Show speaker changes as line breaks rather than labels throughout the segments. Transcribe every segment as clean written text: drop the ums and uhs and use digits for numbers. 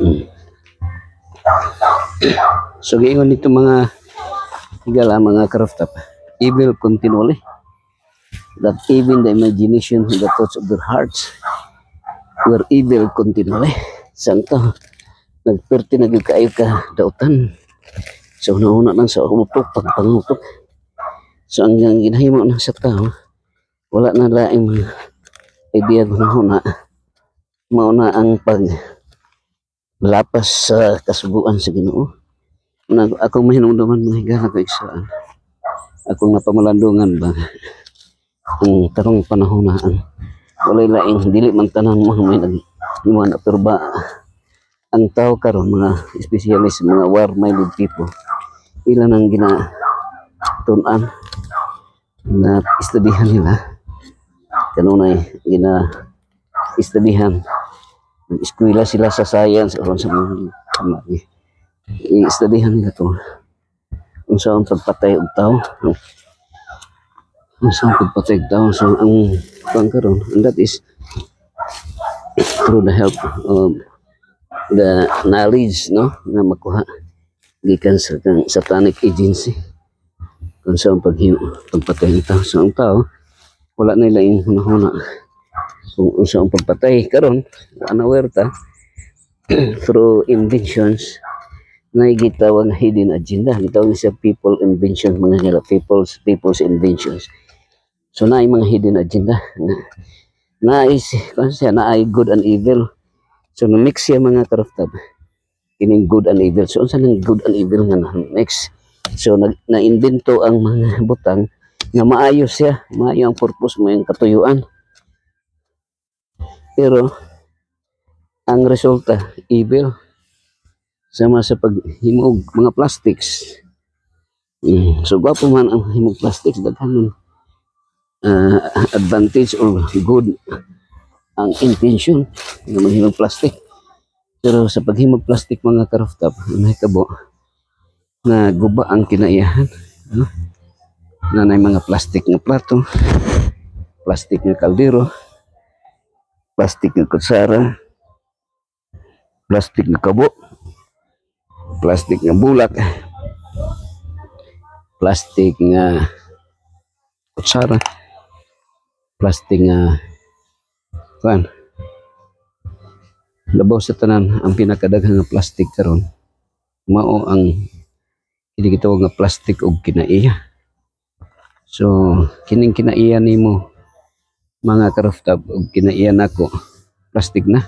Hmm. So giingon nito mga higala mga karaftab, evil continually, that even the imagination and the thoughts of their hearts were evil continually. Santa nagperti na gyud kaayo ka dautan. So nauna lang sa utok pagpangutok. So ang ginahimo na sa tao, wala na laing mga idea na mauna ang pag lapas sa kasuguan sa Ginoo. Akong mahinumduman mga higala ko iksaan. Akong napamalandungan ba ang karong panahon na walay laing dili man tanan mga may naghimuan pero ba ang tao karon mga specialist mga war-minded people ilan ang ginatunan na istudihan nila kanunay istudihan eskwela sila sa science o sa mga i-studihan nila to unsa ang pagpatay og tao unsa ang pagpatay og tao so ang pangkaron and that is through the help of the knowledge no na makuha gikan sa satanic agency kung sa pagpatay ng tao so ang tao wala na laing hunahuna kung unsa ang pagpatay karon unaware ta through inventions na gitawag hidden agenda gitawag sa people invention mga nila people's inventions so na mga hidden agenda na is kasi na ay good and evil so na mix siya mga karaftab kining good and evil so unsa nang good and evil nga mix so na-invento ang mga butang nga maayo siya maayo ang purpose mo yung katuyuan pero ang resulta evil sama sa paghimog mga plastics so gwapo man ang himog plastics daghan advantage or good ang intention ng maghimog plastic pero sa paghimog plastic mga karaftab nahitabo na guba ang kinaiyahan no? Na mga plastic na plato plastic na kaldero plastic na kutsara plastic na kabo plastic nga bulak plastic nga kutsara plastic nga kan labaw sa tanan ang pinakadaghang nga plastic karon mao ang gitawag nga plastic og kinaiya so kining kinaiya nimo mga karaftab og kinaiya nako plastic na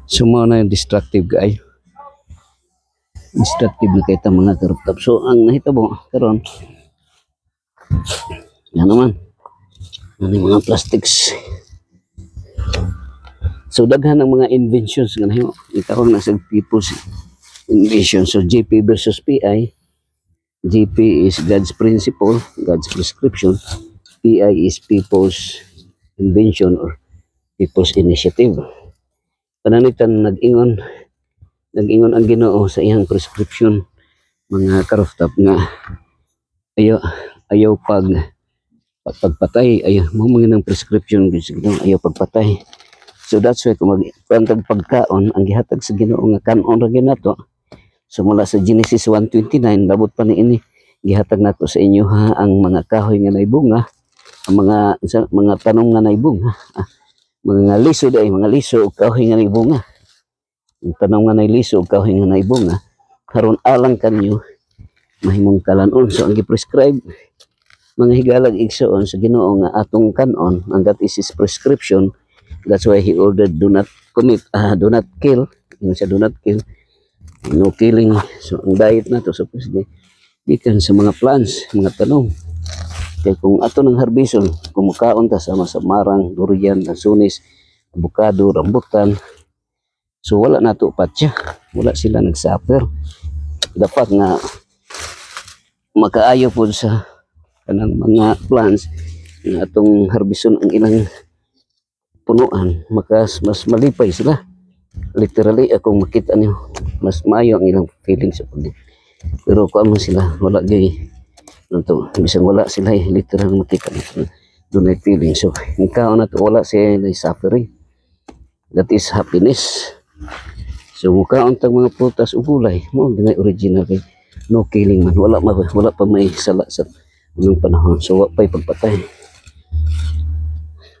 so mao na destructive kaayo destructive na kay ta mga karaftab so ang nahitabo karon yan naman ano mga plastics so daghan ang mga inventions nga nahimo itawag na sa people's invention so GP versus PI GP is God's principle God's prescription PI is people's invention or people's initiative pananitan nag-ingon ang Ginoo sa iyang prescription mga karaftab nga ayaw pagpatay ayaw mo mga ng prescription ayaw pagpatay so that's why kung magpantag pagkaon ang gihatag sa Ginoo nga kanon ra ginato so mula sa Genesis 1:29 labot pa niini gihatag nato sa inyo ha ang mga kahoy nga naibunga ang mga tanom nga naibunga mga liso day mga liso ug kahoy nga naibunga ang tanom nga nailiso ug kahoy nga naibunga karon alang kanyo mahimong kalanon so ang gi-prescribe mga higalag igsoon sa Ginoo nga atong kanon and that is his prescription that's why he ordered do not commit do not kill sa do not kill no killing so ang diet nato supposedly gikan sa mga plants mga tanom kay kung ato ng harbison kumukaon ta sama sa marang durian lansunis avocado rambutan so wala nato patya wala sila nagsuffer dapat nga makaayo po sa kanang mga plants nga atong harbison ang ilang punuan mas malipay sila literally akong makita niyo mas maayo ang ilang feelings sa pag pero kung ano sila wala gay nito bisang wala sila literal makita doon ay feeling so ikaw na to wala siya suffering that is happiness. So mukaon tag mga prutas ug gulay mo dinay original kay no killing man, wala pa may sala sa unang panahon, so wa pay pagpatay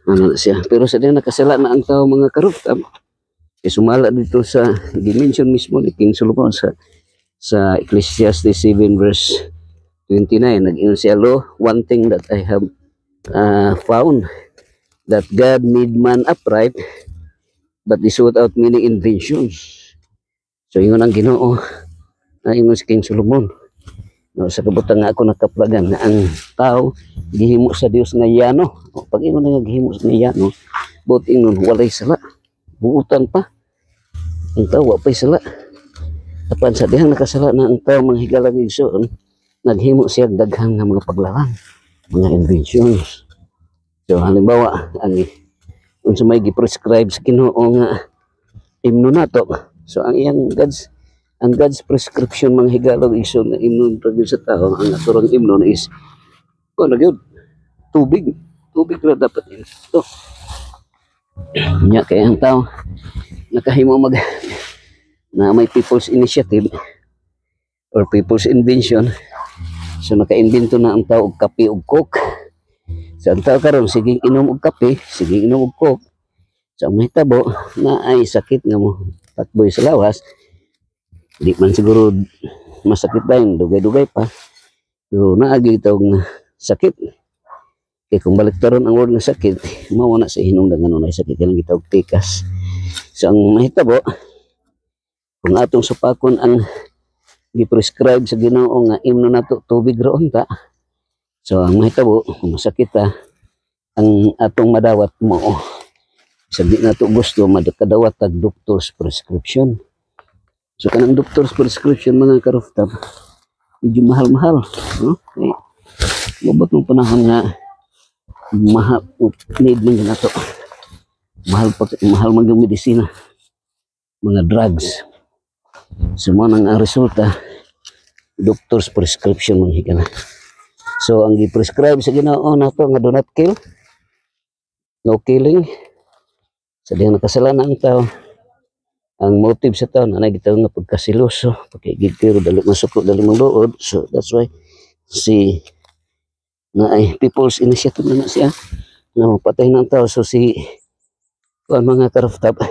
ano na siya. Pero sa diyan nakasala na ang tao mga karuptab, kay sumala dito sa dimension mismo ni King Solomon sa Ecclesiastes 7 verse 29. Nag-ingon siya, "Lo, one thing that I have found, that God made man upright, but is without many inventions." So yun ang Ginoo na ingon si King Solomon. No, sa kabutang nga ako nakaplagan na ang tao gihimo sa Dios nga yano. O, pag ingon nga gihimo sa yano, but ingon walay sala, buutan pa ang tao wa pay sala. Tapan sa dihang nakasala na ang tao mga higalang igsoon, naghimo siya daghang nga mga paglalang, mga inventions. So halimbawa ang unsa may gi-prescribe sa Ginoo nga imno nato. So ang iyang God's prescription mga higalog igsoon nga imno para sa tao, ang naturang imno is na gyud tubig ra dapat ito. Nya kay ang tao nakahimo na may people's initiative or people's invention. So naka-invento na ang tao og kape ug coke. So ang tao karon sige inom og kape, sige inom og coke. Sa may tabo na ay sakit nga mo takboy sa lawas, di man siguro masakit dayon, dugay-dugay pa, pero naagi tawag sakit. Kaya kung balik taron ang word nga sakit, mao na sa hinungdan nga nay sakit lang gitawag tikas. So ang mahitabo kung atong supakon ang gi-prescribe sa Ginoo nga imno nato tubig ra unta, so ang mahitabo kung masakit ang atong madawat mo, sa di nato gusto madakadawat tag doctor's prescription. So kanang doctor's prescription mga karuftab medyo mahal-mahal, no? Okay. Mabot ng panahon nga mahal need man na to. Mahal man yung medisina, mga drugs. So mo nang ang resulta doctor's prescription man higala. So ang gi-prescribe sa Ginoo nato nga do not kill, no killing. Sa dihang nakasalanan ang tao, ang motive sa tao na nagitaw nga pagkasiloso, pagkigigtiro, dali masuko, dali mangluod. So that's why si na ay people's initiative na siya na mapatay ng tao. So si mga karaftab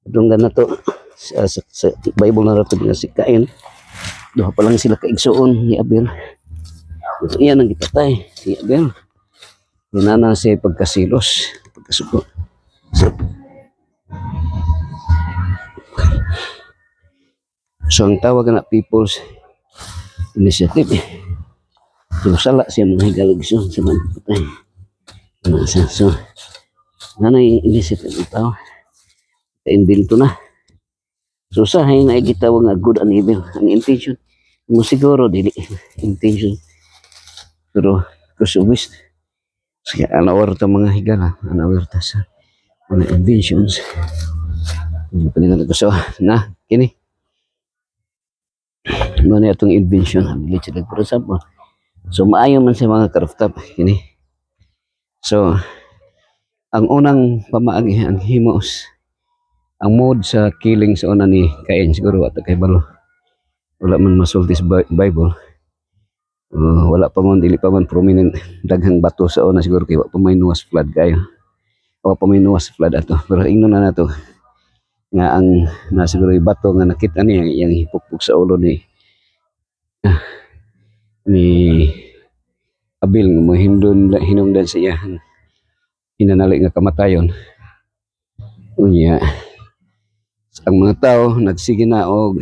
dunggan na to sa Bible na rato nga si Cain, duha pa lang sila kaigsuon ni Abel. Ito iyan ang gipatay si Abel, hinana siya pagkasilos, pagkasuko. So ang tawag na people's initiative, so sala siya mga higalugson sa mga patay. So nanay initiative ang tao, ka-invento na. So usahay na gitawag nga good and evil. Ang intention mo siguro dili intention, pero kusubis kaya anawar ta mga higala, anawar ta sa mga inventions. Hindi pa ko so na kini ano na itong invention for example. So maayo man sa mga karaftab kini. So ang unang pamaagi ang himos, ang mode sa killing sa una ni Cain siguro at kay balo wala man masulti sa Bible. Wala pa man, dili pa man prominent daghang bato sa una siguro kay wa pa may Noah's flood kayo. Wa pa may Noah's flood ato, pero ingnon na nato nga ang nasiguro yung bato nga nakita niya yang hipukpuk sa ulo ni Abel nga mo hinungdan sa iya hinanali nga kamatayon. Unya ang mga tao nagsige na og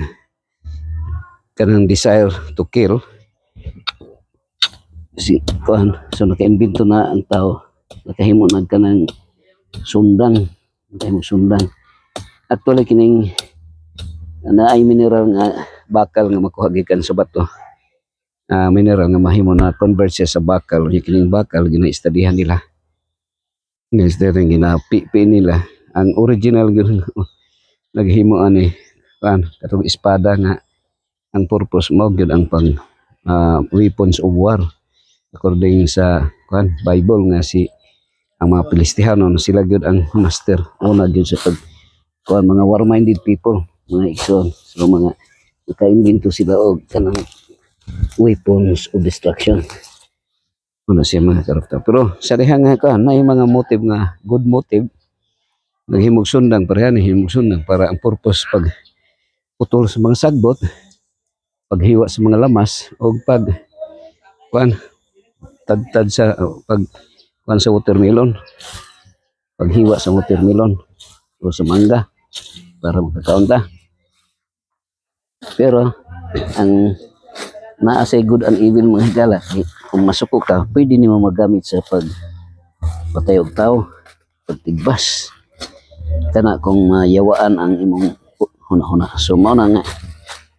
kanang desire to kill si kuan, so naka-imbento na ang tao, nakahimo na kanang sundan, nakahimo sundan. Actually kining na ay mineral nga bakal nga makuha gikan sa bato, mineral nga mahimo na convert siya sa bakal. Yung kining bakal gina-studyhan nila, gina-studyhan, gina-pipi nila ang original gyud naghimo ani kan katong espada nga ang purpose mo gyud ang pang weapons of war according sa kan Bible nga si ang mga Pilistihano sila gyud ang master una gyud sa pag kuan mga war-minded people, mga igsoon. So mga naka-invento sila og kanang weapons of destruction. Ano siya mga karapta. Pero sa diha nga kuan na mga motive nga good motive naghimog sundang pareha himog sundang para ang purpose pag putol sa mga sagbot, paghiwa sa mga lamas o pag kuan tad sa pag kuan sa watermelon, paghiwa sa watermelon o sa mangga para makakaon ta. Pero ang naa say good and evil mga higala, kung masuko ka pwede nimo magamit sa pag patay og tao, pagtigbas kana kung mayawaan ang imong huna-huna. So mao na nga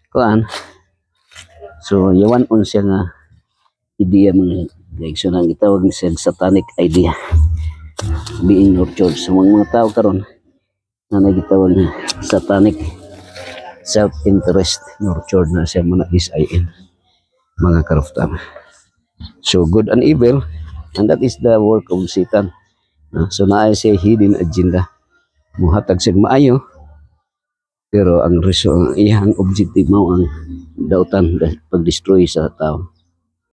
kuan, so yawan on siya nga ideya mga guys. So nang gitawag ni siya satanic idea being nurtured sa mga tao karon na nagitawag na satanic self-interest nurtured na siya mga SIN mga karuftam. So good and evil, and that is the work of Satan. So naay siya hidden agenda, muhatag sig maayo pero ang iyang objective mao ang dautan pag-destroy sa tao.